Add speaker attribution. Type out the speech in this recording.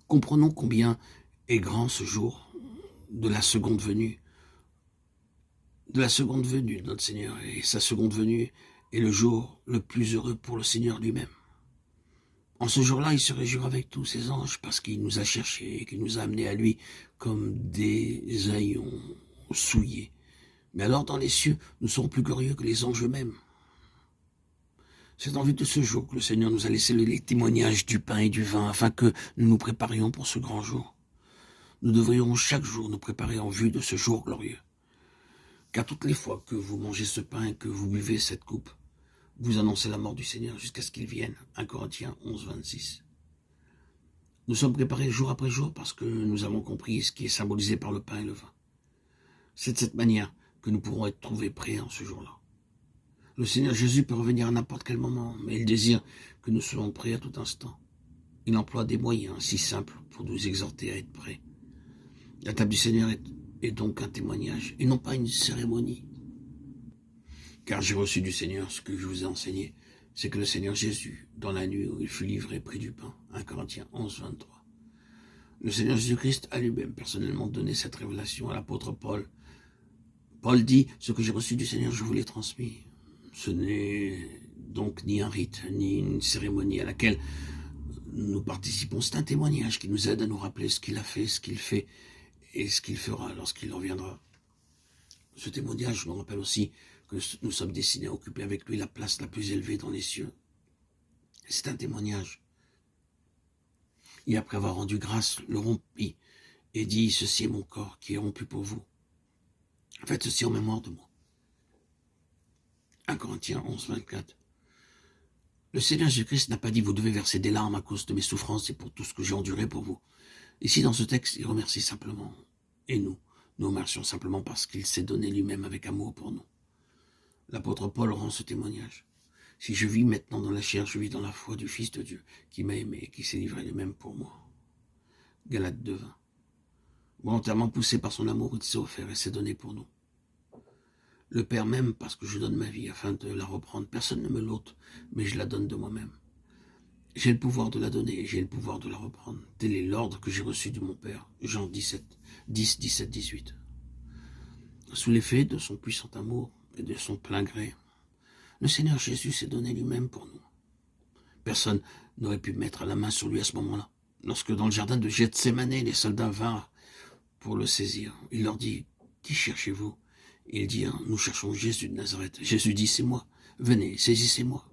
Speaker 1: Comprenons combien est grand ce jour de la seconde venue de notre Seigneur. Et sa seconde venue est le jour le plus heureux pour le Seigneur lui-même. En ce jour-là, il se réjouira avec tous ses anges parce qu'il nous a cherchés et qu'il nous a amenés à lui comme des haillons souillés. Mais alors, dans les cieux, nous serons plus glorieux que les anges eux-mêmes. C'est en vue de ce jour que le Seigneur nous a laissé les témoignages du pain et du vin afin que nous nous préparions pour ce grand jour. Nous devrions chaque jour nous préparer en vue de ce jour glorieux. Car toutes les fois que vous mangez ce pain et que vous buvez cette coupe, vous annoncez la mort du Seigneur jusqu'à ce qu'il vienne. 1 Corinthiens 11, 26. Nous sommes préparés jour après jour parce que nous avons compris ce qui est symbolisé par le pain et le vin. C'est de cette manière que nous pourrons être trouvés prêts en ce jour-là. Le Seigneur Jésus peut revenir à n'importe quel moment, mais il désire que nous soyons prêts à tout instant. Il emploie des moyens si simples pour nous exhorter à être prêts. La table du Seigneur est donc un témoignage et non pas une cérémonie. Car j'ai reçu du Seigneur ce que je vous ai enseigné, c'est que le Seigneur Jésus, dans la nuit où il fut livré, prit du pain. 1 Corinthiens 11, 23. Le Seigneur Jésus-Christ a lui-même personnellement donné cette révélation à l'apôtre Paul. Paul dit, ce que j'ai reçu du Seigneur, je vous l'ai transmis. Ce n'est donc ni un rite, ni une cérémonie à laquelle nous participons. C'est un témoignage qui nous aide à nous rappeler ce qu'il a fait, ce qu'il fait et ce qu'il fera lorsqu'il reviendra. Ce témoignage nous rappelle aussi que nous sommes destinés à occuper avec lui la place la plus élevée dans les cieux. C'est un témoignage. Et après avoir rendu grâce, le rompit et dit, ceci est mon corps qui est rompu pour vous. Faites ceci en mémoire de moi. 1 Corinthiens 11, 24. Le Seigneur Jésus-Christ n'a pas dit, vous devez verser des larmes à cause de mes souffrances et pour tout ce que j'ai enduré pour vous. Ici, dans ce texte, il remercie simplement. Et nous remercions simplement parce qu'il s'est donné lui-même avec amour pour nous. L'apôtre Paul rend ce témoignage. Si je vis maintenant dans la chair, je vis dans la foi du Fils de Dieu, qui m'a aimé et qui s'est livré lui-même pour moi. Galates 2, 20. Volontairement poussé par son amour, il s'est offert et s'est donné pour nous. Le Père m'aime parce que je donne ma vie afin de la reprendre. Personne ne me l'ôte, mais je la donne de moi-même. J'ai le pouvoir de la donner et j'ai le pouvoir de la reprendre. Tel est l'ordre que j'ai reçu de mon Père. Jean 10, 17, 18. Sous l'effet de son puissant amour et de son plein gré, le Seigneur Jésus s'est donné lui-même pour nous. Personne n'aurait pu mettre la main sur lui à ce moment-là. Lorsque dans le jardin de Gethsémane, les soldats vinrent pour le saisir, il leur dit, qui cherchez-vous? Ils dirent, nous cherchons Jésus de Nazareth. Jésus dit, c'est moi, venez, saisissez-moi.